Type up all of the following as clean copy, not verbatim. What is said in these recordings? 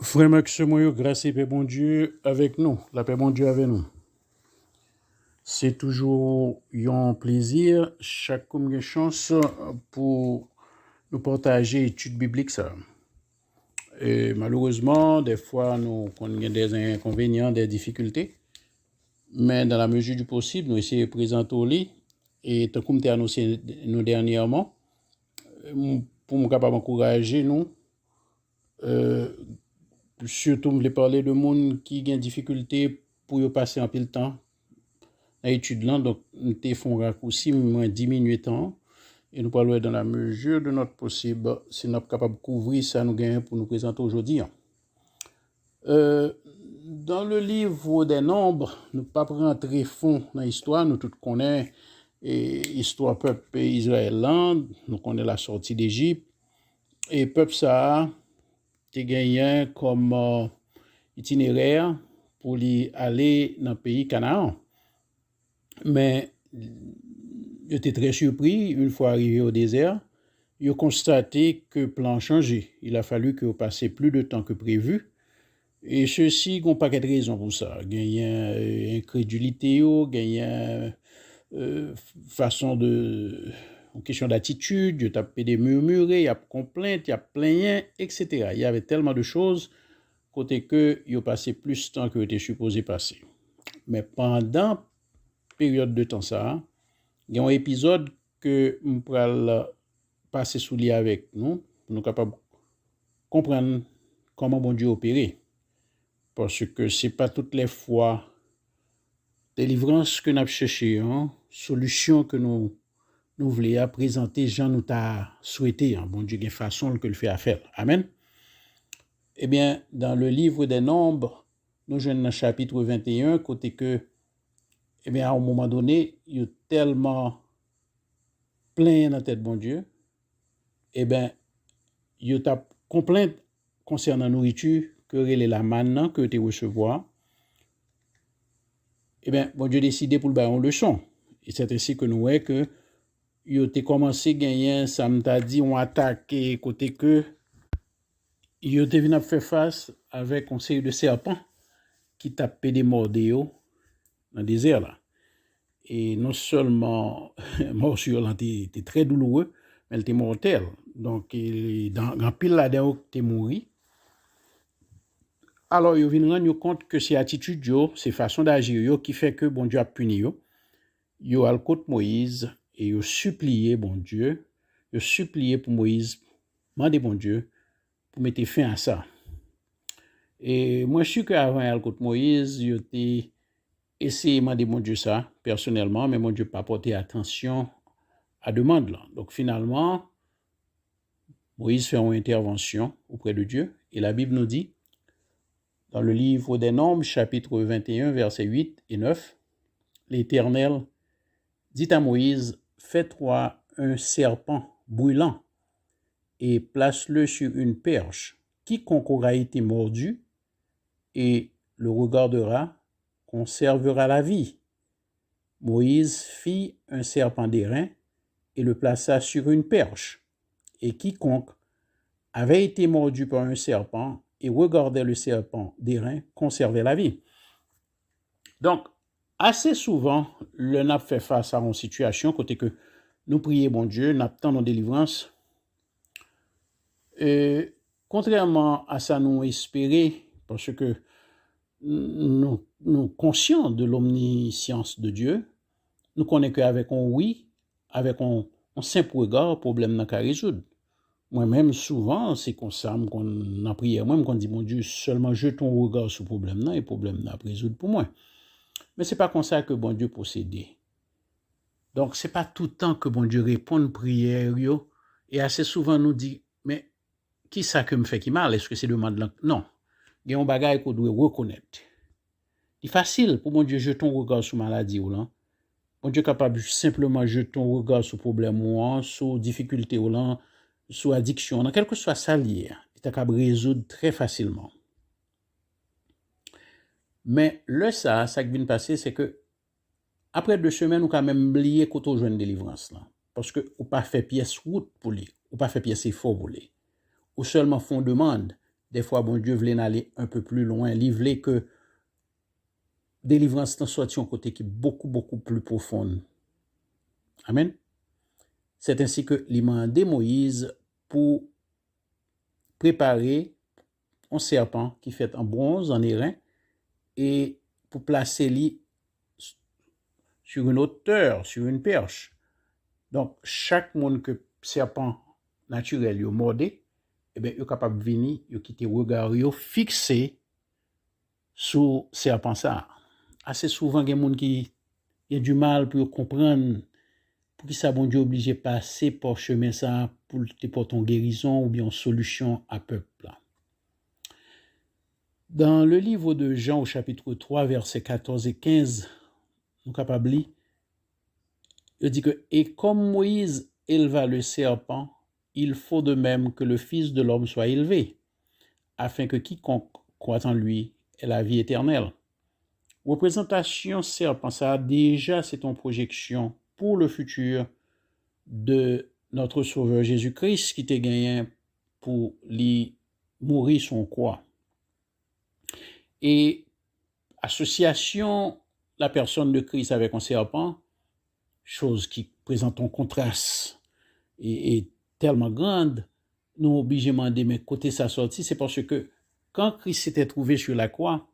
Frère Maxime, grâce et paix bon Dieu avec nous, la paix bon Dieu avec nous. C'est toujours un plaisir, chaque chance pour nous partager études bibliques ça. Et malheureusement, des fois, nous avons des inconvénients, des difficultés, mais dans la mesure du possible, nous essayons de présenter au lit. Et tant comme tu as annoncé nous dernièrement, pour nous capable d'encourager nous, surtout, je voulais parler de monde qui a des difficultés pour passer un peu de temps à l'étude là. Donc, nous avons fait un raccourci, moins 10 minutes de temps. Et nous parlons dans la mesure de notre possible, si nous sommes capables de couvrir ça, nous gagnons pour nous présenter aujourd'hui. Dans le livre des Nombres, nous ne pas rentrer fond dans l'histoire, nous tous connaissons l'histoire peuple Israël, nous connaissons la sortie d'Égypte, et peuple ça a gagné comme itinéraire pour aller dans le pays Canaan. Mais j'étais très surpris, une fois arrivé au désert, ils ont constaté que le plan a changé. Il a fallu que vous passiez plus de temps que prévu. Et ceci, ils n'ont pas de raison pour ça. Il y a incrédulité, il y a façon de... En question d'attitude, il y a des murmurés, il y a complaintes, il y a plaintes, etc. Il y avait tellement de choses côté que ils ont passé plus de temps que était supposé passer. Mais pendant période de temps ça, il y a un épisode que nous pourrons passer sous lui avec nous, pour nous capables de comprendre comment bon Dieu opérer. Parce que ce n'est pas toutes les fois délivrance que nous avons cherché, solution que nous voulons présenter, Jean nous t'a souhaité. Bon Dieu, il y a une façon que le fait à faire. Amen. Eh bien, dans le livre des Nombres, nous sommes dans le chapitre 21, côté que, eh bien, à un moment donné, il y a tellement plein dans la tête, bon Dieu, eh bien, il y a complainte concernant la nourriture, que la manne que tu recevoir. Eh bien, bon Dieu décidé pour le faire une leçon. Et c'est ainsi que nous voyons que il a commencé à gagner, ça m'a dit, on attaque côté que il a venu faire face avec un série de serpents qui tapaient des mordéos dans le désert là. Et non seulement morsure était très douloureux, mais elle était mortelle. Donc, dans pile là-dedans, il était mort. Alors, il vient rendre compte que c'est attitude, c'est façon d'agir qui fait que bon Dieu a puni. Il a le côté Moïse et il a supplié bon Dieu, il a supplié pour Moïse, demandé bon Dieu pour mettre fin à ça. Et moi, je suis qu'avant le côté Moïse, il a essayé de demander bon Dieu ça, personnellement, mais mon Dieu n'a pas porté attention à la demande là. Donc, finalement, Moïse fait une intervention auprès de Dieu et la Bible nous dit, dans le livre des Nombres, chapitre 21, versets 8 et 9, l'Éternel dit à Moïse, fais-toi un serpent brûlant et place-le sur une perche. Quiconque aura été mordu et le regardera conservera la vie. Moïse fit un serpent d'airain et le plaça sur une perche. Et quiconque avait été mordu par un serpent et regardait le serpent d'airain conservait la vie. Donc, assez souvent, le n'a fait face à une situation côté que nous prions bon Dieu, nous attendons nos délivrances. Et contrairement à ça, nous espérons, parce que nous conscients de l'omniscience de Dieu, nous connaissons qu'avec un oui, avec un simple regard, le problème n'a qu'à résoudre. Moi-même, souvent, c'est comme ça qu'on a prié. Moi-même, qu'on dit, mon Dieu, seulement jette ton regard sur le problème et le problème n'a pas résoudre pour moi. Mais ce n'est pas comme ça que bon Dieu procède. Donc, ce n'est pas tout le temps que bon Dieu répond aux prières. Et assez souvent, nous dit, mais qui ça que me fait qui mal? Est-ce que c'est demande là? Non. Il y a un bagage qu'on doit reconnaître. C'est facile pour bon Dieu jeter ton regard sur maladie ou là. Bon Dieu est capable simplement jeter ton regard sur problème ou sur difficulté ou là, sur addiction, dans quel que soit ça lié, il est capable de résoudre très facilement. Mais ça qui vient de passer, c'est que après 2 semaines, nous quand même oublié qu'on a une délivrance là, parce que ou pas fait pièce route pour lui, ou pas fait pièce effort pour lui, ou seulement font demande, des fois, bon Dieu voulait aller un peu plus loin. Il voulait que délivrance soit un côté qui est beaucoup, beaucoup plus profonde. Amen. C'est ainsi que il m'a demandé Moïse pour préparer un serpent qui fait en bronze, en airain, et pour placer lui sur une hauteur, sur une perche. Donc, chaque monde que serpent naturel yo mordé, eh bien, yo capable de venir, yo quitter regard yo fixé sur serpent ça. Assez souvent, il y a des gens qui ont du mal pour comprendre pour qui ça bon Dieu obligé de passer par chemin ça pour te porter une guérison ou bien une solution à peuple. Dans le livre de Jean au chapitre 3, versets 14 et 15, nous sommes capables de lire, il dit que « Et comme Moïse éleva le serpent, il faut de même que le Fils de l'homme soit élevé, afin que quiconque croit en lui ait la vie éternelle. » Représentation serpent, ça déjà c'est une projection pour le futur de notre Sauveur Jésus-Christ qui t'a gagné pour lui mourir son croix. Et association la personne de Christ avec un serpent, chose qui présente un contraste et tellement grande, nous obligés de demander mais côté sa sortie, c'est parce que quand Christ s'était trouvé sur la croix,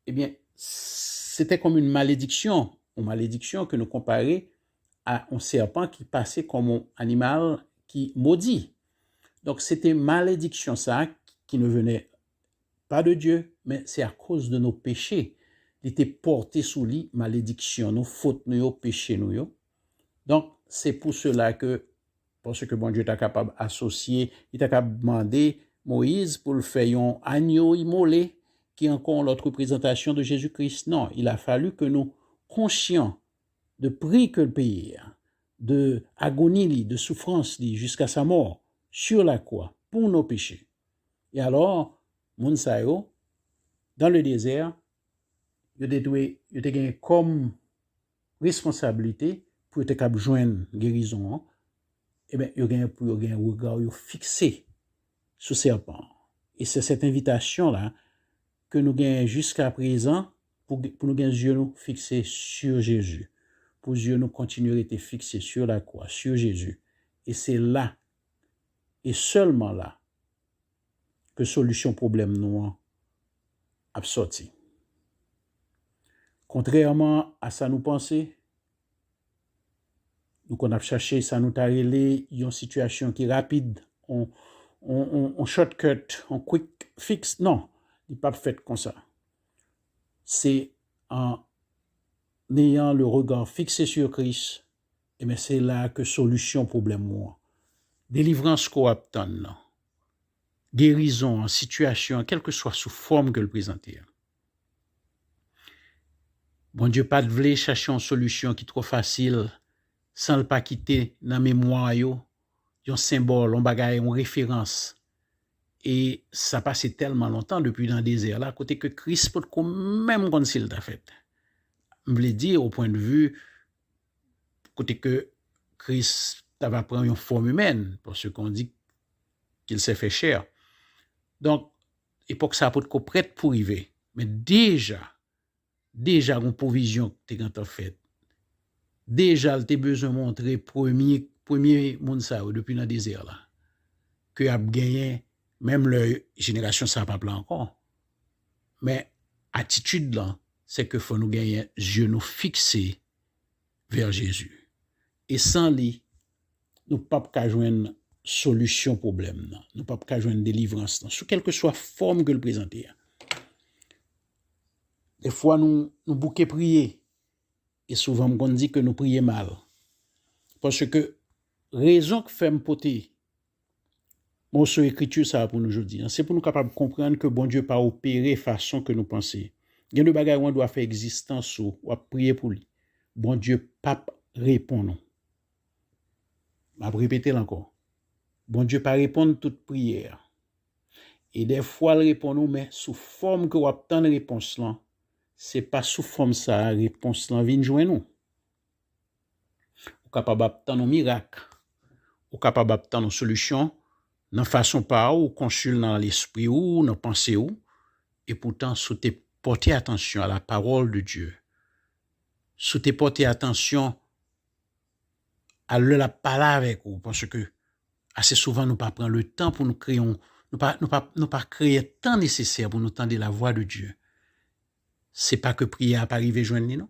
eh bien, c'était comme une malédiction que nous comparait à un serpent qui passait comme un animal qui maudit. Donc, c'était malédiction ça qui ne venait pas de Dieu, mais c'est à cause de nos péchés. Il était porté sous lui, malédiction, nos fautes, nos péchés, nous. Donc, c'est pour cela que, parce que bon Dieu est capable d'associer, il est capable de demander Moïse pour le faire un agneau immolé, qui est encore l'autre représentation de Jésus-Christ. Non, il a fallu que nous, conscients de prix que le payer, de agonie, de souffrance jusqu'à sa mort sur la croix pour nos péchés. Et alors, Mounsayo, dans le désert, il a gagné comme responsabilité pour être capable de joindre guérison. Eh bien, il a gagné pour un regard fixé sur serpent. Et c'est cette invitation-là que nous gagnons jusqu'à présent pour nous gagner les yeux fixés sur Jésus. Pour les yeux nous continuer à être fixés sur la croix, sur Jésus. Et c'est là, et seulement là, que solution problème nous a sorti. Contrairement à ça nous penser, nous qu'on a cherché ça nous a relé une situation qui est rapide, on shortcut, on quick fix, non, il n'est pas fait comme ça. C'est en ayant le regard fixé sur Christ, et bien c'est là que solution problème moi. Délivrance qu'on obtient, guérison en situation, quelle que soit sous forme que le présenter. Bon Dieu pas de vle chercher une solution qui est trop facile sans le pas quitter dans mémoire un symbole, un bagage, une référence. Et ça passait tellement longtemps depuis dans le désert là, côté que Christ peut quand même comme s'il t'a fait. Je voulais dire au point de vue côté que Christ va prendre une forme humaine parce qu'on dit qu'il s'est fait chair. Donc époque ça peut être prête pour arriver, mais déjà une provision que tu as faite. Déjà, tu as besoin de montrer premier monde ça depuis dans le désert là. Que a gagné, même la génération ça pas plein encore. Mais attitude là, c'est que faut nous gagner yeux nous fixer vers Jésus. Et sans lui, nous pas qu'à joindre solution problème là. Nous pas qu'à joindre délivrance là, sous quelque soit forme que le présenter. Des fois nous bouquet prier et souvent on dit que nous prions mal. Parce que raison que fait me porter mon sur écriture ça pour nous aujourd'hui, c'est pour nous capable de comprendre que bon Dieu pas opérer façon que nous pensons. Il y a des bagages où on doit faire existence ou prier pour lui. Bon Dieu pas répond. Je vais répéter encore. Bon Dieu pas répond toute prière. Et des fois il répond nous mais sous forme que on obtient réponse là. C'est pas sous forme ça réponse là vient joindre nous. Ou capable d'obtenir un miracle, ou capable d'obtenir une solution Nan façon pas ou consul dans l'esprit ou dans pensée ou, et pourtant sous te porter attention à la parole de Dieu. Sous te porter attention à la parler avec vous, parce que assez souvent nous pas prendre le temps pour nous créer, nous pas créer le temps nécessaire pour nous tendre la voix de Dieu. C'est pas que prière pas arriver joindre non,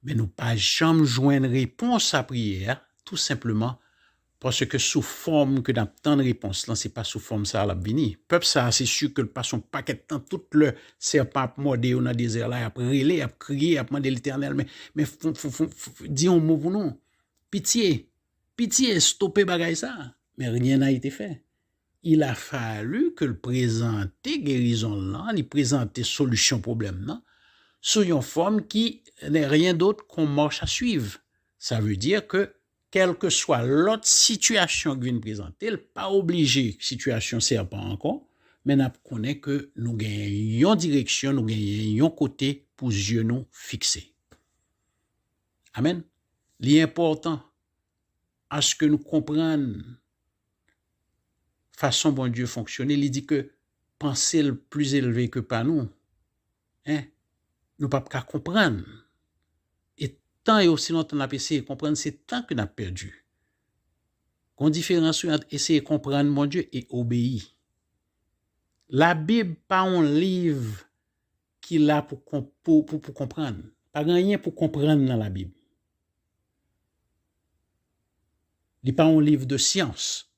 mais nous pas jamais joindre réponse à prière, tout simplement parce que sous forme que dans tant de réponses là, c'est pas sous forme ça la venir. Peuple ça c'est sûr que le passons paquet de temps tout le serpent mordé dans le désert là, après relé, après crier, après demander l'Éternel, mais dis un mot pour nous. Pitié, stoppez bagay ça. Mais rien n'a été fait. Il a fallu que le présenter guérison là, il présenter solution problème là, sous une forme qui n'est rien d'autre qu'on marche à suivre. Ça veut dire que quelle que soit l'autre situation que vient présenter, pas obligé situation serpent encore, mais nous connaissons que nous gagnons une direction, nous gagnons un côté pour yeux nous fixer. Amen. L'important à ce que nous comprenions façon bon Dieu fonctionner, il dit que penser le plus élevé que pas nous, nous pas qu'à comprendre. Et tant et aussi longtemps on a essayé de comprendre, c'est tant que nous avons perdu. Qu'on différence entre essayer de comprendre mon Dieu et obéir. La Bible pas un livre qui là pour comprendre. Pas rien pour comprendre dans la Bible. Il n'est pas un livre de science.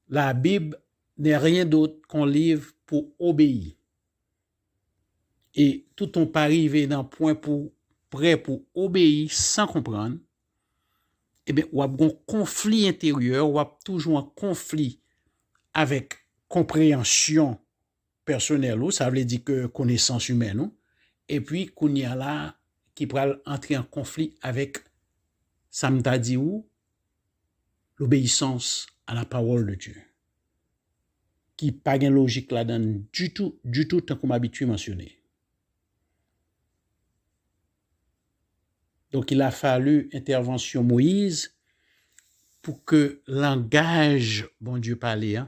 La Bible n'est rien d'autre qu'un livre pour obéir. Et tout on pas arrivé dans un point prêt pour obéir sans comprendre, eh bien, ou a un conflit intérieur, ou a toujours un conflit avec compréhension personnelle, ou ça veut dire que connaissance humaine, et puis qu'on y a là qui peut entrer en conflit avec ça m'a dit où l'obéissance à la parole de Dieu, qui pas de logique là-dedans du tout, tant qu'on m'habitue à mentionner. Donc, il a fallu intervention Moïse pour que langage, bon Dieu parlait,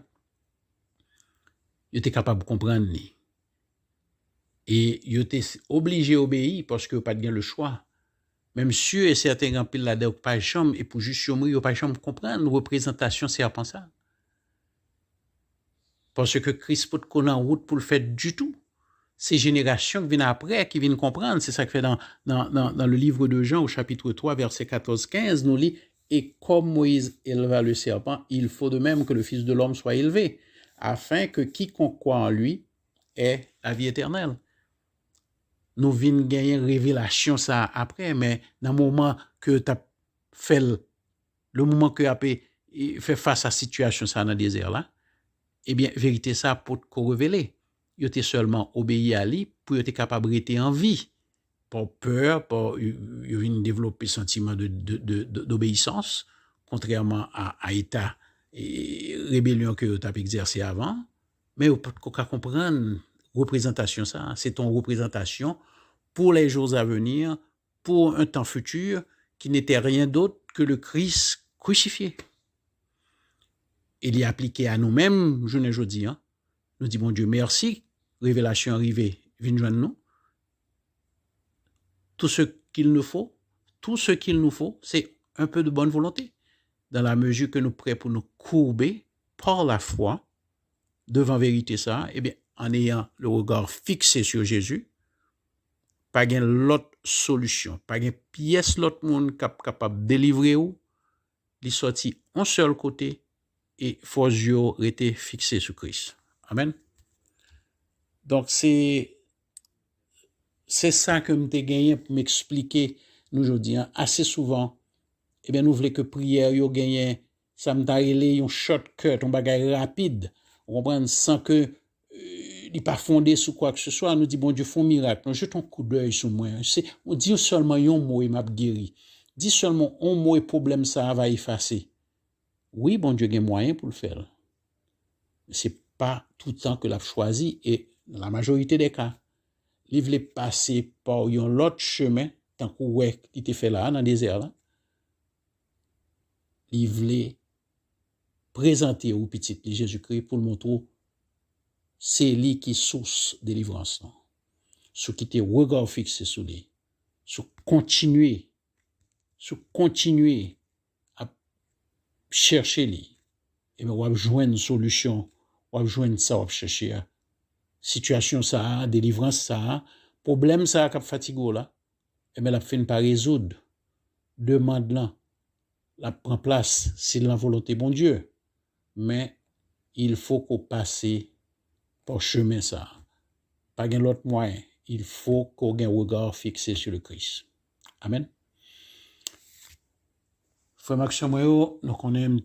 il était capable de comprendre. Et il était obligé d'obéir parce qu'il n'y a pas de le choix. Même si et certains gens pile là-dedans, pas de chambre, et pour juste il n'y a pas de chambre comprendre une représentation, c'est à penser ça. Parce que Christ peut qu'on en route pour le faire du tout. Ces générations qui viennent après, qui viennent comprendre, c'est ça que fait dans le livre de Jean, au chapitre 3, verset 14-15, nous lit, et comme Moïse éleva le serpent, il faut de même que le Fils de l'homme soit élevé, afin que quiconque croit en lui ait la vie éternelle. Nous venons gagner révélation ça après, mais dans le moment que tu as fait, le moment que tu as fait face à la situation ça dans le désert là, eh bien, vérité ça pour te révéler. Il était seulement obéi à lui pour être capable de rester en vie. Pas peur, il développer sentiment d'obéissance, contrairement à état et rébellion que tu as exercé avant. Mais on peut comprendre représentation ça, c'est ton représentation pour les jours à venir, pour un temps futur qui n'était rien d'autre que le Christ crucifié. Il y a appliqué à nous-mêmes, je ne dis, nous disons, bon Dieu, merci, révélation arrivée, viens joindre nous. Tout ce qu'il nous faut, c'est un peu de bonne volonté. Dans la mesure que nous sommes prêts pour nous courber par la foi devant vérité ça, eh bien, en ayant le regard fixé sur Jésus, pas gain l'autre solution, pas gain pièce l'autre monde capable de délivrer ou, il sorti un seul côté et faut yeux rester fixé sur Christ. Amen. Donc c'est ça que m'te gagné pour m'expliquer nous aujourd'hui assez souvent. Eh bien nous voulons que prière yo gagné ça m'ta relé un shortcut, un bagage rapide. On comprend sans que il pas fondé sur quoi que ce soit, nous dit bon Dieu font miracle. On jette un coup d'œil sur moi. On dit seulement un mot et m'a guéri. Dis seulement un mot et problème ça va effacer. Oui, bon Dieu a moyen pour le faire. C'est pas tout le temps que l'a choisi et dans la majorité des cas, il voulait passer par un autre chemin tant que ouais qui était fait là dans le désert là. Il voulait présenter au petit Jésus-Christ pour le montrer c'est lui qui source de délivrance. Ce qui te regard fixé sur lui. Sur continuer à chercher lui. Et bien, on va joindre une solution, on va joindre ça, on va chercher. Situation ça, délivrance ça, problème ça, qui fatigue là. Et bien, la fin pas résoudre. Demande là. La prend place, c'est la volonté bon Dieu. Mais il faut qu'on passe par chemin ça. Pas gain l'autre moyen. Il faut qu'on ait un regard fixé sur le Christ. Amen. Frère Maxime, nous connaissons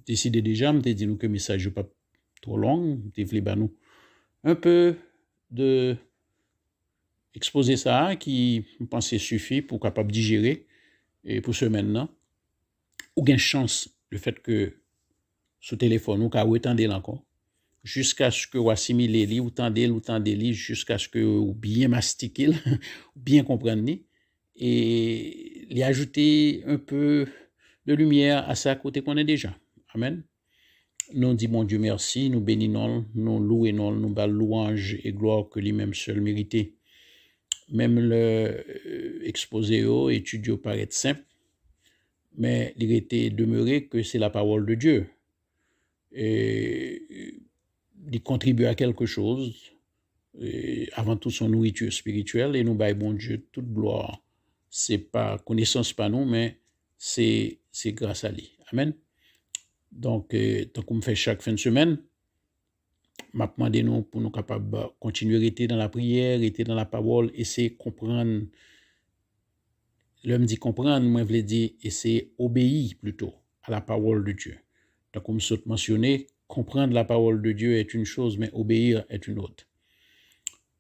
décidé déjà, me dit nous que le message n'est pas trop long, me voulez nous un peu de exposer ça qui me pensait suffit pour capable digérer et pour ce maintenant ou gain chance le fait que ce téléphone ou ka retendre encore jusqu'à ce que vous assimilez li ou tendez li jusqu'à ce que vous bien mastiquez bien comprendre et lui ajouter un peu de lumière à ça côté qu'on est déjà. Amen. Nous disons bon Dieu merci, nous bénissons, nous louons, nous bal louange et gloire que lui-même seul mérité. Même le exposé au étude paraît simple, mais il était demeuré que c'est la parole de Dieu. Et il contribue à quelque chose, et avant tout son nourriture spirituelle, et nous baillons bon Dieu toute gloire. C'est pas connaissance pas nous, mais c'est grâce à lui. Amen. Donc, tant qu'on fait chaque fin de semaine, m'a demandé nous pour nous capables de continuer à rester dans la prière, rester dans la parole, essayer de comprendre. L'homme dit comprendre, moi je veux dire essayer obéir plutôt à la parole de Dieu. Donc, comme je mentionné, comprendre la parole de Dieu est une chose, mais obéir est une autre.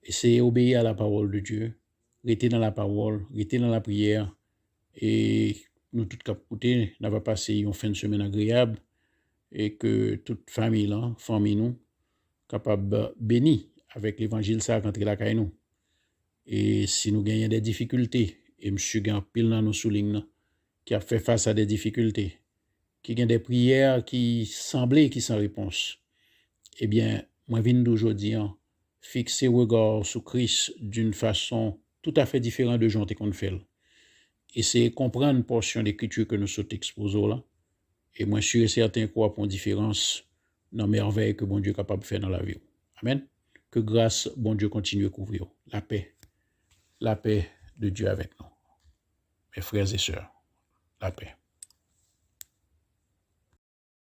Essayer d'obéir à la parole de Dieu, rester dans la parole, rester dans la prière, et nous tous capoter, n'a pas passé une fin de semaine agréable, et que toute famille là, famille nous, capable béni avec l'évangile ça rentrer la caille nous. Et si nous gagnons des difficultés, et monsieur gagne pile dans nos soulignes qui a fait face à des difficultés, qui gagne des prières qui semblaient qui sans réponse, eh bien, moi viens d'aujourd'hui fixer regard sur Christ d'une façon tout à fait différente de gens qu'on fait. Essayer de comprendre une portion d'écriture que nous sommes exposés là. Et moi, je suis certain quoi pour une différence dans la merveille que bon Dieu est capable de faire dans la vie. Amen. Que grâce, bon Dieu continue à couvrir. La paix de Dieu avec nous. Mes frères et sœurs, la paix.